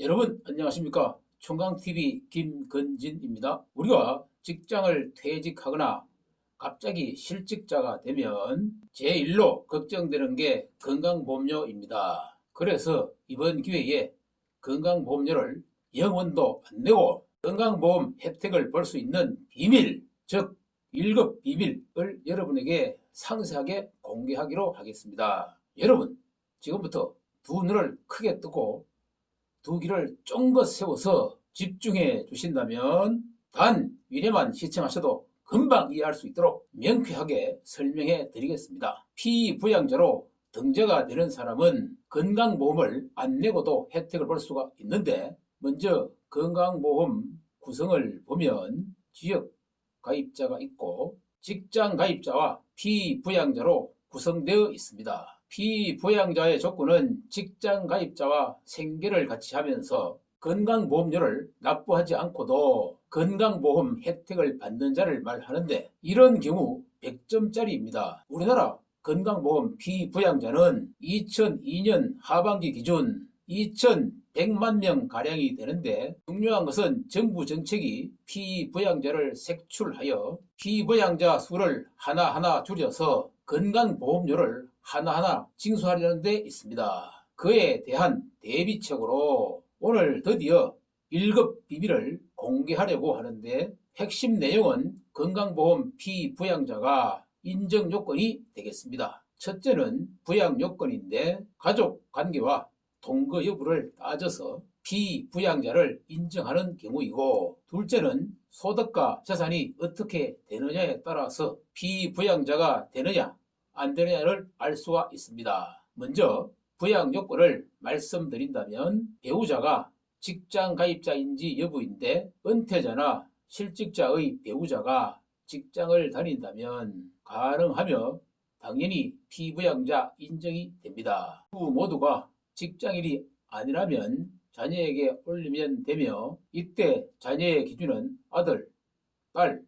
여러분 안녕하십니까? 총각TV 김건진입니다. 우리가 직장을 퇴직하거나 갑자기 실직자가 되면 제일로 걱정되는 게 건강보험료입니다. 그래서 이번 기회에 건강보험료를 영원도 안 내고 건강보험 혜택을 볼 수 있는 비밀, 즉 1급 비밀을 여러분에게 상세하게 공개하기로 하겠습니다. 여러분 지금부터 두 눈을 크게 뜨고 두 귀를 쫑긋 세워서 집중해 주신다면 단 위례만 시청하셔도 금방 이해할 수 있도록 명쾌하게 설명해 드리겠습니다. 피부양자로 등재가 되는 사람은 건강보험을 안 내고도 혜택을 볼 수가 있는데, 먼저 건강보험 구성을 보면 지역 가입자가 있고 직장 가입자와 피부양자로 구성되어 있습니다. 피부양자의 조건은 직장 가입자와 생계를 같이 하면서 건강보험료를 납부하지 않고도 건강보험 혜택을 받는 자를 말하는데, 이런 경우 100점짜리입니다. 우리나라 건강보험 피부양자는 2002년 하반기 기준 2,100만 명 가량이 되는데, 중요한 것은 정부 정책이 피부양자를 색출하여 피부양자 수를 하나하나 줄여서 건강보험료를 하나하나 징수하려는 데 있습니다. 그에 대한 대비책으로 오늘 드디어 1급 비밀을 공개하려고 하는데, 핵심 내용은 건강보험 피부양자가 인정 요건이 되겠습니다. 첫째는 부양 요건인데, 가족 관계와 동거 여부를 따져서 피부양자를 인정하는 경우이고, 둘째는 소득과 재산이 어떻게 되느냐에 따라서 피부양자가 되느냐 안 되느냐를 알 수가 있습니다. 먼저 부양 요건을 말씀드린다면, 배우자가 직장 가입자인지 여부인데, 은퇴자나 실직자의 배우자가 직장을 다닌다면 가능하며 당연히 피부양자 인정이 됩니다. 두 모두가 직장인이 아니라면 자녀에게 올리면 되며, 이때 자녀의 기준은 아들, 딸,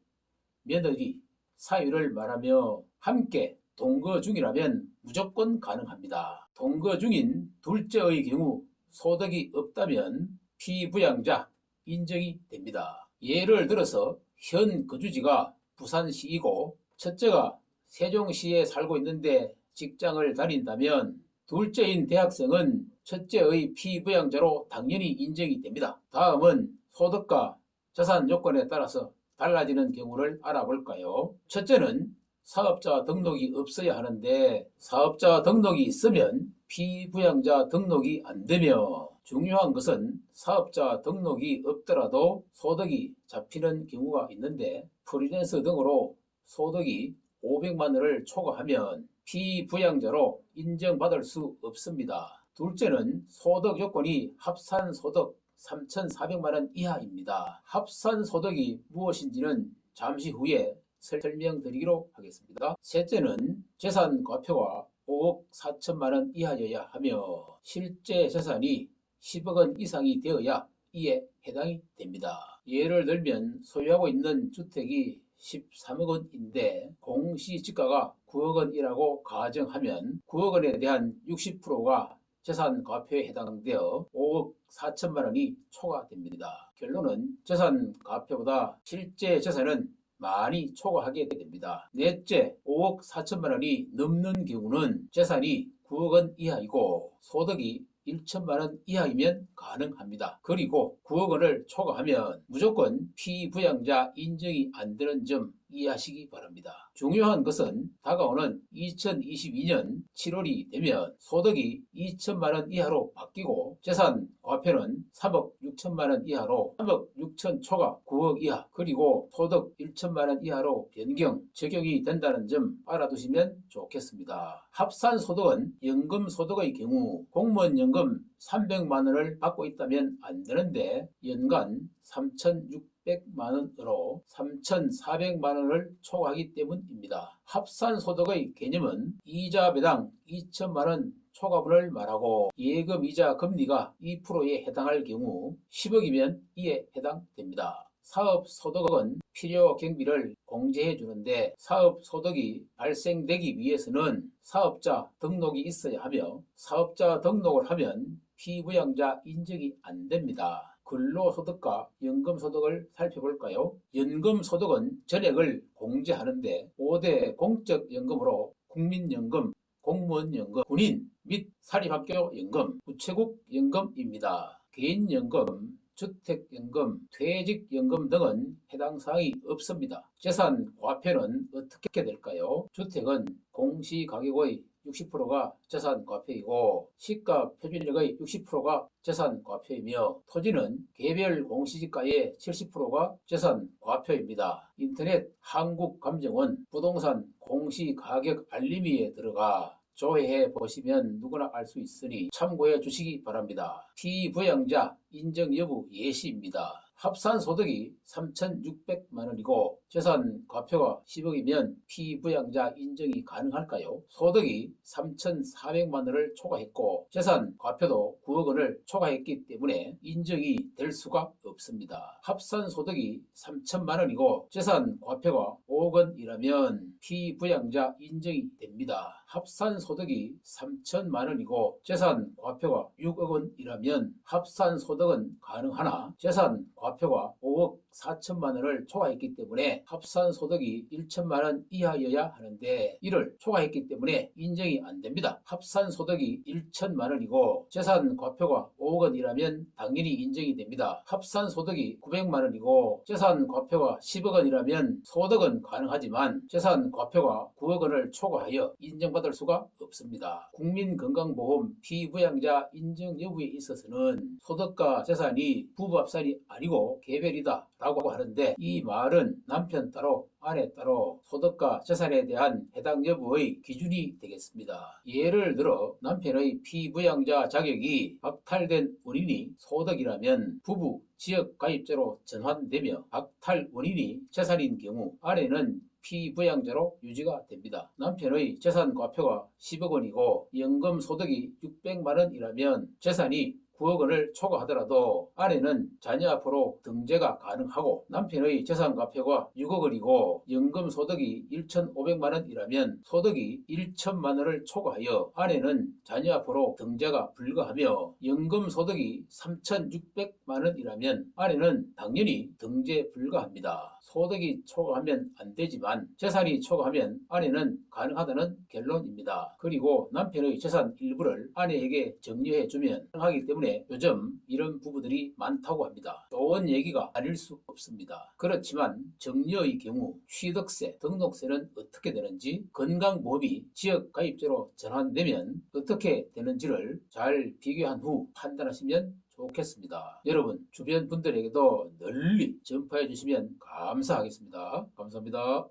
며느리, 사유를 말하며 함께 동거 중이라면 무조건 가능합니다. 동거 중인 둘째의 경우 소득이 없다면 피부양자 인정이 됩니다. 예를 들어서 현 거주지가 부산시이고 첫째가 세종시에 살고 있는데 직장을 다닌다면, 둘째인 대학생은 첫째의 피부양자로 당연히 인정이 됩니다. 다음은 소득과 자산 요건에 따라서 달라지는 경우를 알아볼까요? 첫째는 사업자 등록이 없어야 하는데, 사업자 등록이 있으면 피부양자 등록이 안 되며, 중요한 것은 사업자 등록이 없더라도 소득이 잡히는 경우가 있는데, 프리랜서 등으로 소득이 500만 원을 초과하면 피부양자로 인정받을 수 없습니다. 둘째는 소득 요건이 합산소득 3,400만 원 이하입니다. 합산소득이 무엇인지는 잠시 후에 설명드리기로 하겠습니다. 셋째는 재산 과표가 5억 4천만 원 이하여야 하며 실제 재산이 10억 원 이상이 되어야 이에 해당이 됩니다. 예를 들면 소유하고 있는 주택이 13억 원인데 공시지가가 9억 원이라고 가정하면 9억 원에 대한 60%가 재산 과표에 해당되어 5억 4천만 원이 초과됩니다. 결론은 재산 과표보다 실제 재산은 많이 초과하게 됩니다. 넷째, 5억 4천만 원이 넘는 경우는 재산이 9억 원 이하이고 소득이 1천만 원 이하이면 가능합니다. 그리고 9억 원을 초과하면 무조건 피부양자 인정이 안 되는 점 이해하시기 바랍니다. 중요한 것은 다가오는 2022년 7월이 되면 소득이 2천만 원 이하로 바뀌고 재산 과표는 3억 6천만 원 이하로 3억 6천 초과 9억 이하, 그리고 소득 1천만 원 이하로 변경 적용이 된다는 점 알아두시면 좋겠습니다. 합산소득은 연금소득의 경우 공무원 연금 300만 원을 받고 있다면 안 되는데 연간 3,600만 원으로 3,400만 원을 초과하기 때문입니다. 합산소득의 개념은 이자 배당 2천만 원 초과분을 말하고 예금이자 금리가 2%에 해당할 경우 10억이면 이에 해당됩니다. 사업소득은 필요 경비를 공제해 주는데, 사업소득이 발생되기 위해서는 사업자 등록이 있어야 하며, 사업자 등록을 하면 피부양자 인정이 안 됩니다. 근로소득과 연금소득을 살펴볼까요? 연금소득은 전액을 공제하는데 5대 공적연금으로 국민연금, 공무원연금, 군인 및 사립학교연금, 우체국연금입니다. 개인연금, 주택연금, 퇴직연금 등은 해당 사항이 없습니다. 재산 과표는 어떻게 될까요? 주택은 공시가격의 60%가 재산 과표이고 시가 표준액의 60%가 재산 과표이며 토지는 개별 공시지가의 70%가 재산 과표입니다. 인터넷 한국감정원 부동산 공시가격 알림이에 들어가 조회해 보시면 누구나 알 수 있으니 참고해 주시기 바랍니다. 피부양자 인정 여부 예시입니다. 합산 소득이 3,600만 원이고 재산 과표가 10억이면 피부양자 인정이 가능할까요? 소득이 3,400만 원을 초과했고 재산 과표도 9억 원을 초과했기 때문에 인정이 될 수가 없습니다. 합산 소득이 3천만 원이고 재산 과표가 5억 원이라면 피부양자 인정이 됩니다. 합산 소득이 3천만 원이고 재산 과표가 6억 원이라면 합산 소득은 가능하나 재산 과표가 5억 4천만 원을 초과했기 때문에 합산 소득이 1천만 원 이하여야 하는데 이를 초과했기 때문에 인정이 안 됩니다. 합산 소득이 1천만 원이고 재산 과표가 5억 원이라면 당연히 인정이 됩니다. 합산 소득이 900만 원이고 재산 과표가 10억 원이라면 소득은 가능하지만 재산 과표가 9억 원을 초과하여 인정받을 수가 없습니다. 국민건강보험 피부양자 인정 여부에 있어서는 소득과 재산이 부부합산이 아니고 개별이다 라고 하는데 이 말은 남편 따로 아내 따로 소득과 재산에 대한 해당 여부의 기준이 되겠습니다. 예를 들어 남편의 피부양자 자격이 박탈된 원인이 소득이라면 부부 지역가입자로 전환되며 박탈 원인이 재산인 경우 아내는 피부양자로 유지가 됩니다. 남편의 재산 과표가 10억 원이고 연금 소득이 600만 원이라면 재산이 9억 원을 초과하더라도 아내는 자녀 앞으로 등재가 가능하고 남편의 재산 과표가 6억 원이고 연금 소득이 1,500만 원이라면 소득이 1천만 원을 초과하여 아내는 자녀 앞으로 등재가 불가하며 연금 소득이 3,600만 원이라면 아내는 당연히 등재 불가합니다. 소득이 초과하면 안 되지만 재산이 초과하면 아내는 가능하다는 결론입니다. 그리고 남편의 재산 일부를 아내에게 정리해주면 가능하기 때문에 요즘 이런 부부들이 많다고 합니다. 좋은 얘기가 아닐 수 없습니다. 그렇지만 정리의 경우 취득세, 등록세는 어떻게 되는지 건강보험이 지역가입자로 전환되면 어떻게 되는지를 잘 비교한 후 판단하시면 좋겠습니다. 여러분 주변 분들에게도 널리 전파해 주시면 감사하겠습니다. 감사합니다.